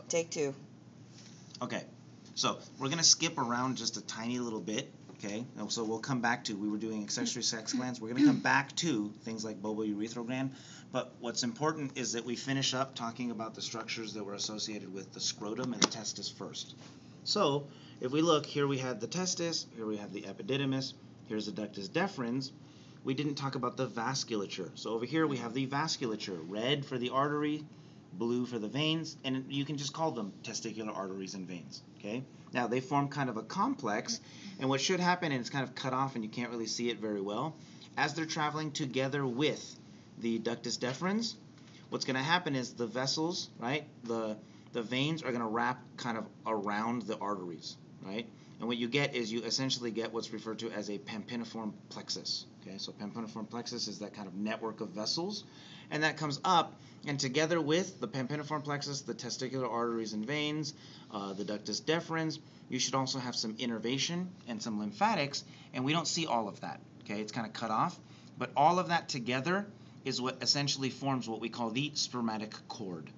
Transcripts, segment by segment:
Take two. Okay, so we're going to skip around just a tiny little bit, okay? And so we'll come back to, we were doing accessory sex glands. We're going to come back to things like bulbourethral gland. But what's important is that we finish up talking about the structures that were associated with the scrotum and the testis first. So if we look, here we had the testis, here we have the epididymis, here's the ductus deferens. We didn't talk about the vasculature. So over here we have the vasculature, red for the artery, blue for the veins, and you can just call them testicular arteries and veins. Okay. Now they form kind of a complex, and what should happen, and it's kind of cut off and you can't really see it very well, as they're traveling together with the ductus deferens, what's going to happen is the vessels, right, the veins are going to wrap kind of around the arteries, right? And what you get is you essentially get what's referred to as a pampiniform plexus. Okay, so pampiniform plexus is that kind of network of vessels, and that comes up, and together with the pampiniform plexus, the testicular arteries and veins, the ductus deferens, you should also have some innervation and some lymphatics, and we don't see all of that. Okay, it's kind of cut off, but all of that together is what essentially forms what we call the spermatic cord.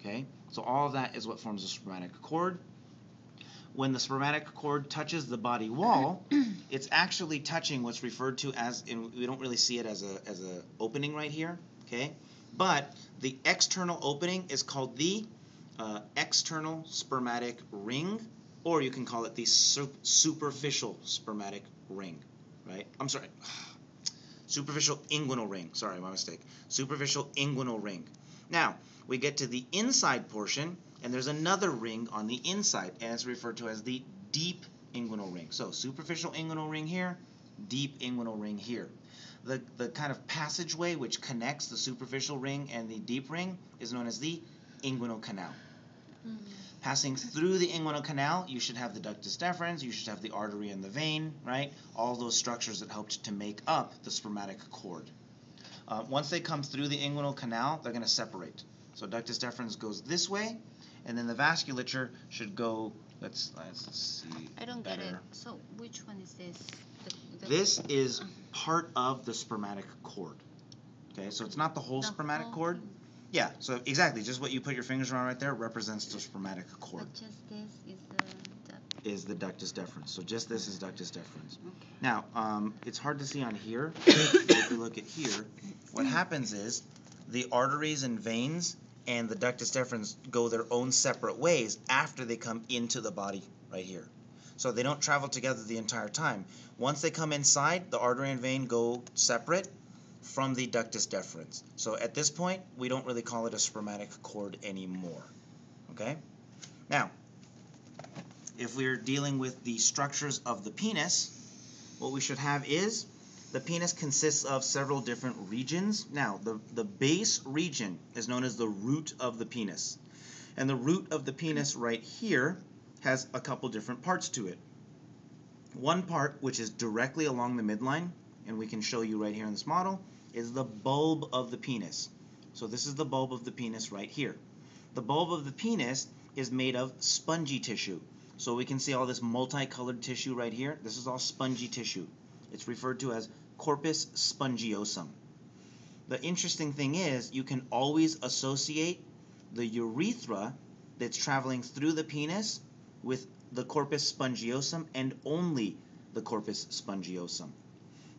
Okay, so all of that is what forms the spermatic cord. When the spermatic cord touches the body wall, it's actually touching what's referred to as, and we don't really see it as a opening right here, okay? But the external opening is called the external spermatic ring, or you can call it the superficial spermatic ring, right? I'm sorry, superficial inguinal ring. Sorry, my mistake. Superficial inguinal ring. Now, we get to the inside portion, and there's another ring on the inside, and it's referred to as the deep inguinal ring. So superficial inguinal ring here, deep inguinal ring here. The kind of passageway which connects the superficial ring and the deep ring is known as the inguinal canal. Passing through the inguinal canal, you should have the ductus deferens, you should have the artery and the vein, right? All those structures that helped to make up the spermatic cord. Once they come through the inguinal canal, they're going to separate. So ductus deferens goes this way, and then the vasculature should go, let's see. I don't get it. So which one is this? This is part of the spermatic cord. Okay, so it's not the whole spermatic cord. Yeah, so exactly, just what you put your fingers around right there represents the spermatic cord. But just this is the ductus deferens. So just this is ductus deferens. Okay. Now, it's hard to see on here. If we look at here, what happens is the arteries and veins and the ductus deferens go their own separate ways after they come into the body right here. So they don't travel together the entire time. Once they come inside, the artery and vein go separate from the ductus deferens. So at this point, we don't really call it a spermatic cord anymore. Okay? Now, if we're dealing with the structures of the penis, what we should have is the penis consists of several different regions. Now, the base region is known as the root of the penis. And the root of the penis right here has a couple different parts to it. One part, which is directly along the midline, and we can show you right here in this model, is the bulb of the penis. So this is the bulb of the penis right here. The bulb of the penis is made of spongy tissue. So we can see all this multicolored tissue right here. This is all spongy tissue. It's referred to as corpus spongiosum. The interesting thing is you can always associate the urethra that's traveling through the penis with the corpus spongiosum and only the corpus spongiosum.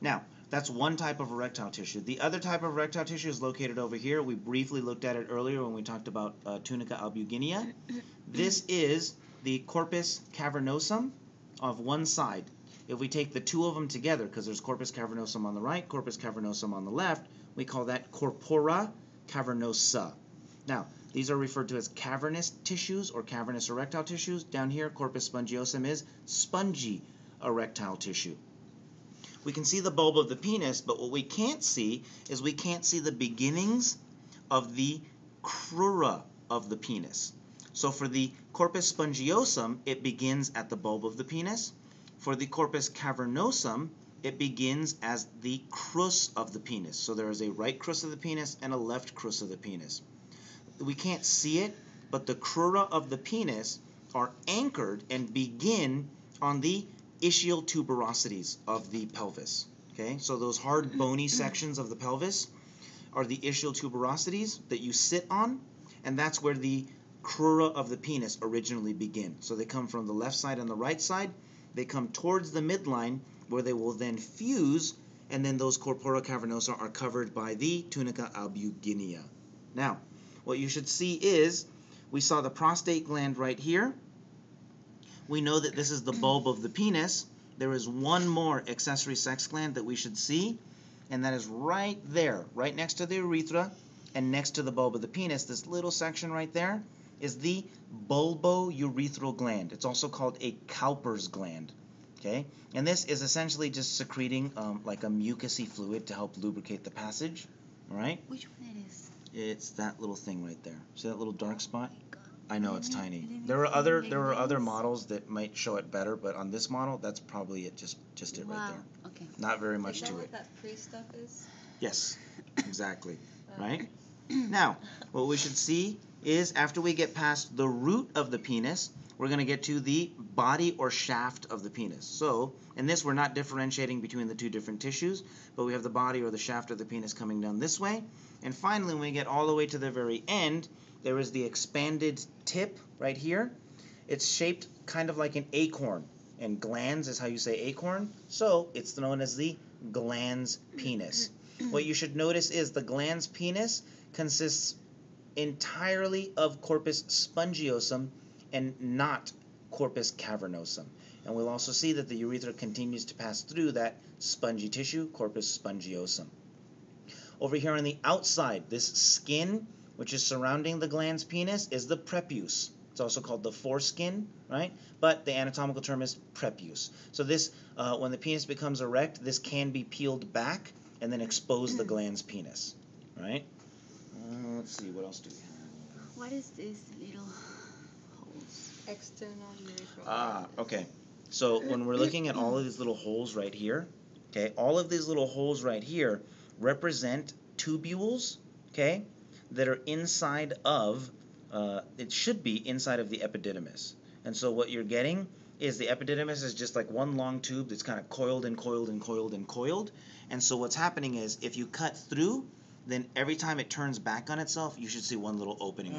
Now, that's one type of erectile tissue. The other type of erectile tissue is located over here. We briefly looked at it earlier when we talked about tunica albuginea. This is the corpus cavernosum of one side. If we take the two of them together, because there's corpus cavernosum on the right, corpus cavernosum on the left, we call that corpora cavernosa. Now, these are referred to as cavernous tissues or cavernous erectile tissues. Down here, corpus spongiosum is spongy erectile tissue. We can see the bulb of the penis, but what we can't see is we can't see the beginnings of the crura of the penis. So for the corpus spongiosum, it begins at the bulb of the penis. For the corpus cavernosum, it begins as the crus of the penis. So there is a right crus of the penis and a left crus of the penis. We can't see it, but the crura of the penis are anchored and begin on the ischial tuberosities of the pelvis. Okay, so those hard bony sections of the pelvis are the ischial tuberosities that you sit on, and that's where the crura of the penis originally begin. So they come from the left side and the right side. They come towards the midline where they will then fuse, and then those corpora cavernosa are covered by the tunica albuginea. Now, what you should see is, we saw the prostate gland right here. We know that this is the bulb of the penis. There is one more accessory sex gland that we should see, and that is right there, right next to the urethra and next to the bulb of the penis. This little section right there is the bulbourethral gland. It's also called a Cowper's gland. Okay, and this is essentially just secreting like a mucousy fluid to help lubricate the passage. All right. Which one it is? It's that little thing right there. See that little dark spot? Oh my God. I know it's tiny. There are other models that might show it better, but on this model, that's probably it. Just it right there. Okay. Not very much to it. Is that what that pre stuff is? Yes, exactly. Right? Now, what we should see is after we get past the root of the penis, we're going to get to the body or shaft of the penis. So, in this, we're not differentiating between the two different tissues, but we have the body or the shaft of the penis coming down this way. And finally, when we get all the way to the very end, there is the expanded tip right here. It's shaped kind of like an acorn, and glans is how you say acorn, so it's known as the glans penis. What you should notice is the glans penis consists entirely of corpus spongiosum and not corpus cavernosum. And we'll also see that the urethra continues to pass through that spongy tissue, corpus spongiosum. Over here on the outside, this skin, which is surrounding the glans penis, is the prepuce. It's also called the foreskin, right? But the anatomical term is prepuce. So this, when the penis becomes erect, this can be peeled back and then expose the glans penis, right? Let's see, what else do we have? What is these little holes? External urethral. Okay. So when we're looking at all of these little holes right here, okay, all of these little holes right here represent tubules, okay, that are inside of, it should be inside of the epididymis. And so what you're getting is the epididymis is just like one long tube that's kind of coiled and coiled and coiled and coiled. And so what's happening is if you cut through, then every time it turns back on itself, you should see one little opening.